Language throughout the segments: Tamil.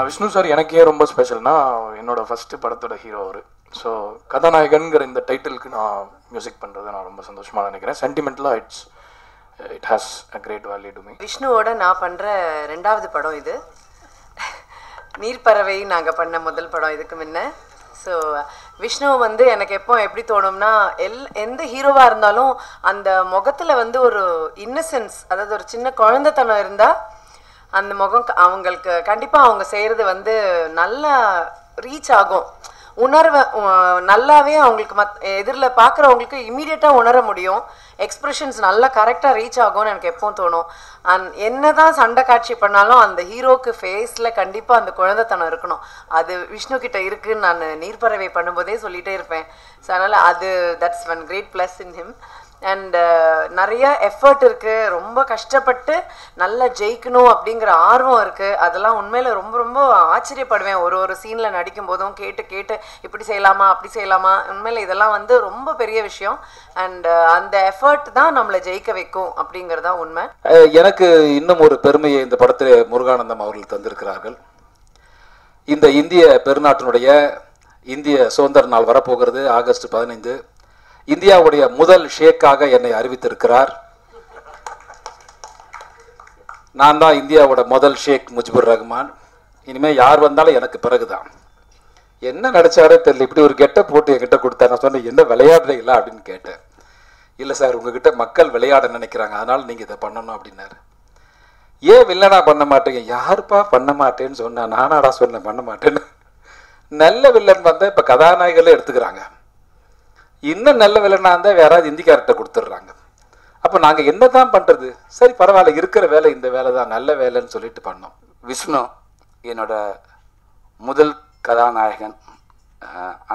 விஷ்ணு சார் எனக்கு ஏன் ரொம்ப ஸ்பெஷல்னா என்னோட ஃபஸ்ட்டு படத்தோட ஹீரோ அவர். ஸோ கதாநாயகன்கிற இந்த டைட்டிலுக்கு நான் மியூசிக் பண்ணுறது நான் ரொம்ப சந்தோஷமாக நினைக்கிறேன். சென்டிமெண்டலாக it has a great value to me. விஷ்ணுவோட நான் பண்ணுற 2வது படம் இது. நீர்ப்பறவை நாங்கள் பண்ண முதல் படம் இதுக்கு முன்ன. ஸோ விஷ்ணு வந்து எனக்கு எப்போ எப்படி தோணும்னா எந்த ஹீரோவாக இருந்தாலும் அந்த முகத்தில் வந்து ஒரு இன்னசென்ஸ், அதாவது ஒரு சின்ன குழந்தைத்தனம் இருந்தால் அந்த முகம் அவங்களுக்கு கண்டிப்பாக அவங்க செய்கிறது வந்து நல்லா ரீச் ஆகும். உணர்வை நல்லாவே அவங்களுக்கு எதிரில் பார்க்குறவங்களுக்கு இம்மீடியட்டாக உணர முடியும். எக்ஸ்ப்ரெஷன்ஸ் நல்லா கரெக்டாக ரீச் ஆகும்னு எனக்கு எப்பவும் தோணும். என்ன தான் சண்டை காட்சி பண்ணாலும் அந்த ஹீரோக்கு ஃபேஸில் கண்டிப்பாக அந்த குழந்தைத்தனம் இருக்கணும். அது விஷ்ணு கிட்ட இருக்குன்னு நான் நீர்ப்பறவை பண்ணும்போதே சொல்லிகிட்டே இருப்பேன். ஸோ அதனால் that's one great plus in him. And நிறைய எஃபர்ட் இருக்குது, ரொம்ப கஷ்டப்பட்டு நல்லா ஜெயிக்கணும் அப்படிங்கிற ஆர்வம் இருக்குது. அதெல்லாம் உண்மையில் ரொம்ப ரொம்ப ஆச்சரியப்படுவேன். ஒரு சீனில் நடிக்கும் போதும் கேட்டு இப்படி செய்யலாமா அப்படி செய்யலாமா. உண்மையில் இதெல்லாம் வந்து ரொம்ப பெரிய விஷயம். அண்ட் அந்த எஃபர்ட் தான் நம்மளை ஜெயிக்க வைக்கும் அப்படிங்கிறதா உண்மை. எனக்கு இன்னும் ஒரு பெருமையை இந்த படத்தில் முருகானந்தம் அவர்கள் தந்திருக்கிறார்கள். இந்த இந்திய பெருநாட்டினுடைய இந்திய சுதந்திர நாள் வரப்போகிறது ஆகஸ்ட் 15. இந்தியாவுடைய முதல் ஷேக்காக என்னை அறிவித்திருக்கிறார். நான் தான் இந்தியாவோட முதல் ஷேக் முஜிபுர் ரஹ்மான். இனிமேல் யார் வந்தாலும் எனக்கு பிறகுதான். என்ன நடிச்சாரே தெரியல, இப்படி ஒரு கெட்டப் போட்டு என்கிட்ட கொடுத்தா. நான் சொன்னேன், என்ன விளையாடுறீங்களா அப்படின்னு கேட்டேன். இல்லை சார், உங்ககிட்ட மக்கள் விளையாட நினைக்கிறாங்க, அதனால நீங்கள் இதை பண்ணணும் அப்படின்னாரு. ஏன் வில்லனா பண்ண மாட்டேங்க? யாருப்பா பண்ண மாட்டேன்னு சொன்னா? நானாடா சொன்னேன் பண்ண மாட்டேன்னு. நல்ல வில்லன் வந்தால் இப்போ கதாநாயகர்களே எடுத்துக்கிறாங்க. இன்னும் நல்ல வில்லனா இருந்தால் வேறாவது இந்திக்கார்ட்ட கொடுத்துட்றாங்க. அப்போ நாங்கள் என்ன தான் பண்ணுறது? சரி பரவாயில்ல, இருக்கிற வேலை இந்த வேலை தான், நல்ல வேலைன்னு சொல்லிட்டு பண்ணோம். விஷ்ணு என்னோட முதல் கதாநாயகன்.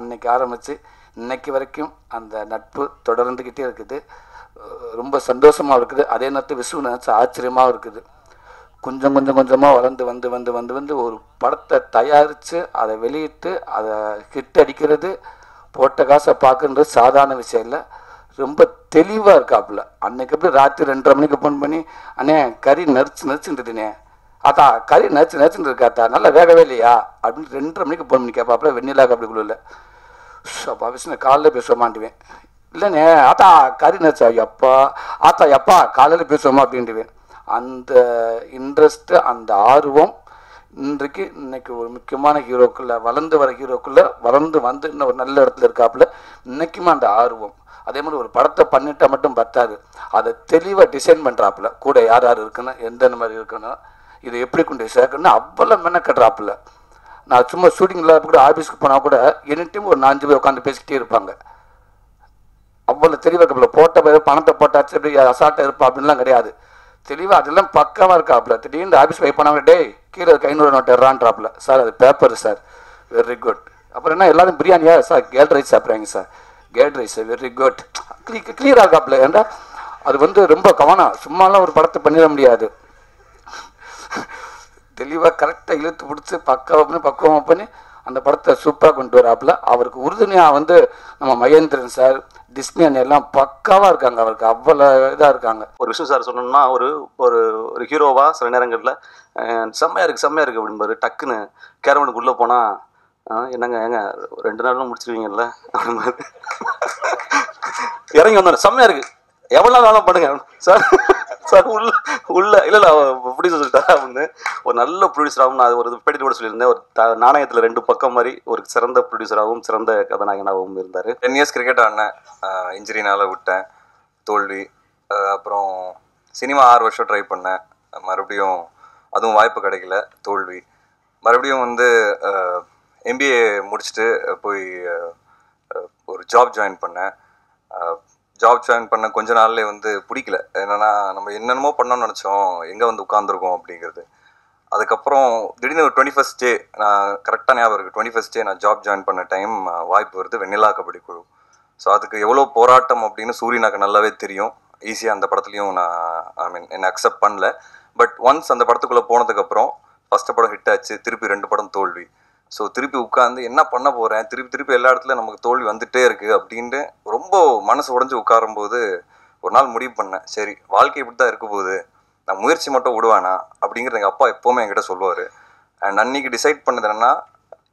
அன்னைக்கு ஆரம்பித்து இன்னைக்கு வரைக்கும் அந்த நட்பு தொடர்ந்துக்கிட்டே இருக்குது. ரொம்ப சந்தோஷமாக இருக்குது. அதே நேரத்தில் விஷ்ணு நினச்ச ஆச்சரியமாக இருக்குது. கொஞ்சம் கொஞ்சமாக வளர்ந்து வந்து ஒரு படத்தை தயாரித்து அதை வெளியிட்டு அதை ஹிட் அடிக்கிறது, போட்ட காசை பார்க்குறது சாதாரண விஷயம் இல்லை. ரொம்ப தெளிவாக இருக்காப்புல. அன்னைக்கு எப்படி ராத்திரி 2:30 மணிக்கு ஃபோன் பண்ணி, அண்ணே கறி நரிச்சுட்டுனே ஆத்தா, கறி நரிச்சுன்னு இருக்காத்தா, நல்லா வேகவே இல்லையா அப்படின்னு 2:30 மணிக்கு ஃபோன் பண்ணி கேட்பாப்புல. வெண்ணிலாக்கு அப்படிக்குள்ள இல்லை. அப்பா விஷ்ணு காலையில் பேச மாட்டுவேன். இல்லைண்ணே ஆத்தா கறி நரிச்சா, எப்பா காலையில் பேசுவோமா அப்படின்ட்டுவேன். அந்த இன்ட்ரெஸ்ட்டு, அந்த ஆர்வம் இன்னைக்கு ஒரு முக்கியமான ஹீரோக்குள்ள, வளர்ந்து வர ஹீரோக்குள்ள வளர்ந்து வந்து இன்னும் ஒரு நல்ல இடத்துல இருக்காப்புல. இன்னைக்குமே அந்த ஆர்வம். அதே மாதிரி ஒரு படத்தை பண்ணிட்டா மட்டும் பத்தாது, அதை தெளிவாக டிசைன் பண்ணுறாப்புல. கூட யார் இருக்கணும், எந்தெந்த மாதிரி இருக்கணும், இதை எப்படி கொண்டு சேர்க்கணும்னு அவ்வளோ மெனக்கட்டுறாப்புல. நான் சும்மா ஷூட்டிங்கில் கூட ஆஃபீஸ்க்கு போனால் கூட எனி டைம் ஒரு 4 பேர் உட்காந்து பேசிக்கிட்டே இருப்பாங்க. அவ்வளோ தெளிவாக இருக்காப்புல. போட்ட பேர் பணத்தை போட்டாச்சு எப்படி அசால்ட்டாக இருப்பா அப்படின்லாம் கிடையாது. தெளிவாக அதெல்லாம் பக்காவாக இருக்காப்புல. திடீர்னு ஆஃபீஸ் போய் போனாங்க, டே கீழே 500 நோட்டு எறான்றாப்புல. சார் அது பேப்பர் சார். Very good. அப்புறம் என்ன எல்லாரும் பிரியாணியா சார்? கேர்ட் ரைஸ் சாப்பிட்றாங்க sir. Curd rice very good. கிளியராக இருக்காப்புல. ஏன்டா அது வந்து ரொம்ப கவனம். சும்மாலாம் ஒரு படத்தை பண்ணிட முடியாது. தெளிவாக கரெக்டாக இழுத்து பிடிச்சி பக்குவமாக பண்ணி அந்த படத்தை சூப்பராக கொண்டு வராப்புல. அவருக்கு உறுதுணையாக வந்து நம்ம மகேந்திரன் சார், டிஸ்னி எல்லாம் பக்காவாக இருக்காங்க. அவருக்கு அவ்வளோ இதாக இருக்காங்க. ஒரு விஷ்ணு சார் சொன்னோம்னா ஒரு ஒரு ஒரு ஹீரோவாக சில நேரங்களில் செம்மையாக இருக்குது அப்படின்பாரு. டக்குன்னு கேரவனுக்குள்ளே போனால், என்னங்க 2 நாளும் முடிச்சிருவீங்கல்ல அப்படின்பாரு. இறங்கி வந்தோம், செம்மையாக இருக்குது, எவ்வளோ நாளும் பண்ணுங்க சார். சார் உள்ள இல்லை ப்ரொடியூசர் சொல்லிட்டா அப்படின்னு ஒரு நல்ல ப்ரொடியூசராகவும் நான் ஒரு பேட்டி கூட சொல்லியிருந்தேன். ஒரு நாணயத்தில் 2 பக்கம் மாதிரி ஒரு சிறந்த ப்ரொடியூசராகவும் சிறந்த கதாநாயகனாகவும் இருந்தார். 10 இயர்ஸ் கிரிக்கெட் ஆடினேன். இன்ஜுரினால் விட்டேன், தோல்வி. அப்புறம் சினிமா 6 வருஷம் ட்ரை பண்ணேன். மறுபடியும் அதுவும் வாய்ப்பு கிடைக்கல, தோல்வி. மறுபடியும் வந்து MBA முடிச்சுட்டு போய் ஒரு ஜாப் ஜாயின் பண்ணேன். ஜாப் ஜாயின் பண்ண கொஞ்ச நாள்லேயே வந்து பிடிக்கல. என்னென்னா நம்ம என்னென்னமோ பண்ணோம்னு நினச்சோம், எங்கே வந்து உட்காந்துருக்கோம் அப்படிங்கிறது. அதுக்கப்புறம் திடீர்னு ஒரு 21st டே, நான் கரெக்டாக ஞாபகம் இருக்குது, 21st டே நான் ஜாப் ஜாயின் பண்ண டைம் வாய்ப்பு வருது, வெண்ணிலா கபடி குழு. ஸோ அதுக்கு எவ்வளோ போராட்டம் அப்படின்னு சூரியனாக்கு நல்லாவே தெரியும். ஈஸியாக அந்த படத்துலையும் நான் என்னை அக்செப்ட் பண்ணல. பட் ஒன்ஸ் அந்த படத்துக்குள்ளே போனதுக்கப்புறம் ஃபஸ்ட்டு படம் ஹிட் ஆச்சு, திருப்பி 2 படம் தோல்வி. ஸோ திருப்பி உட்காந்து என்ன பண்ண போகிறேன், திருப்பி எல்லா இடத்துல நமக்கு தோல்வி வந்துகிட்டே இருக்குது அப்படின்ட்டு ரொம்ப மனசு உடஞ்சி உட்காரும்போது ஒரு நாள் முடிவு பண்ணேன், சரி வாழ்க்கை இப்படி தான் இருக்க போகுது, நான் முயற்சி மட்டும் விடுவேனா அப்படிங்கிறது எங்கள் அப்பா எப்போவுமே என்கிட்ட சொல்லுவார். அண்ட் அன்னைக்கு டிசைட் பண்ணது என்னன்னா,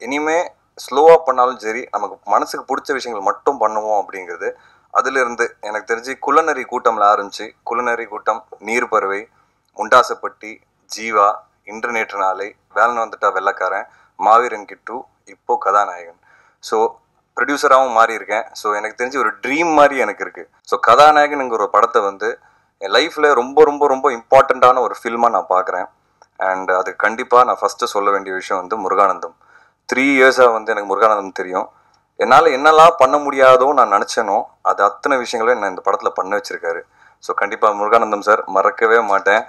இனிமே ஸ்லோவாக பண்ணாலும் சரி நமக்கு மனசுக்கு பிடிச்ச விஷயங்கள் மட்டும் பண்ணுவோம் அப்படிங்கிறது. அதிலிருந்து எனக்கு தெரிஞ்சு குள்ளநரி கூட்டம்ல ஆரம்பிச்சு, குள்ளநரி கூட்டம், நீர்பறவை, முண்டாசப்பட்டி, ஜீவா, இன்று நேற்று நாளை, வேலன் வந்துட்டா வெள்ளக்காரன், மாவீரன் கிட்டு, இப்போ கதாநாயகன். ஸோ ப்ரொடியூசராகவும் மாறி இருக்கேன். ஸோ எனக்கு தெரிஞ்சு ஒரு ட்ரீம் மாதிரி எனக்கு இருக்குது. ஸோ கதாநாயகனுங்கிற ஒரு படத்தை வந்து என் லைஃப்பில் ரொம்ப ரொம்ப ரொம்ப இம்பார்ட்டண்ட்டான ஒரு ஃபில்மாக நான் பார்க்குறேன். அண்ட் அது கண்டிப்பாக நான் ஃபஸ்ட்டு சொல்ல வேண்டிய விஷயம் வந்து முருகானந்தம். 3 இயர்ஸாக வந்து எனக்கு முருகானந்தம் தெரியும். என்னால் என்னெல்லாம் பண்ண முடியாதோ நான் நினச்சேனோ அது அத்தனை விஷயங்களும் நான் இந்த படத்தில் பண்ண வச்சுருக்காரு. ஸோ கண்டிப்பாக முருகானந்தம் சார் மறக்கவே மாட்டேன்.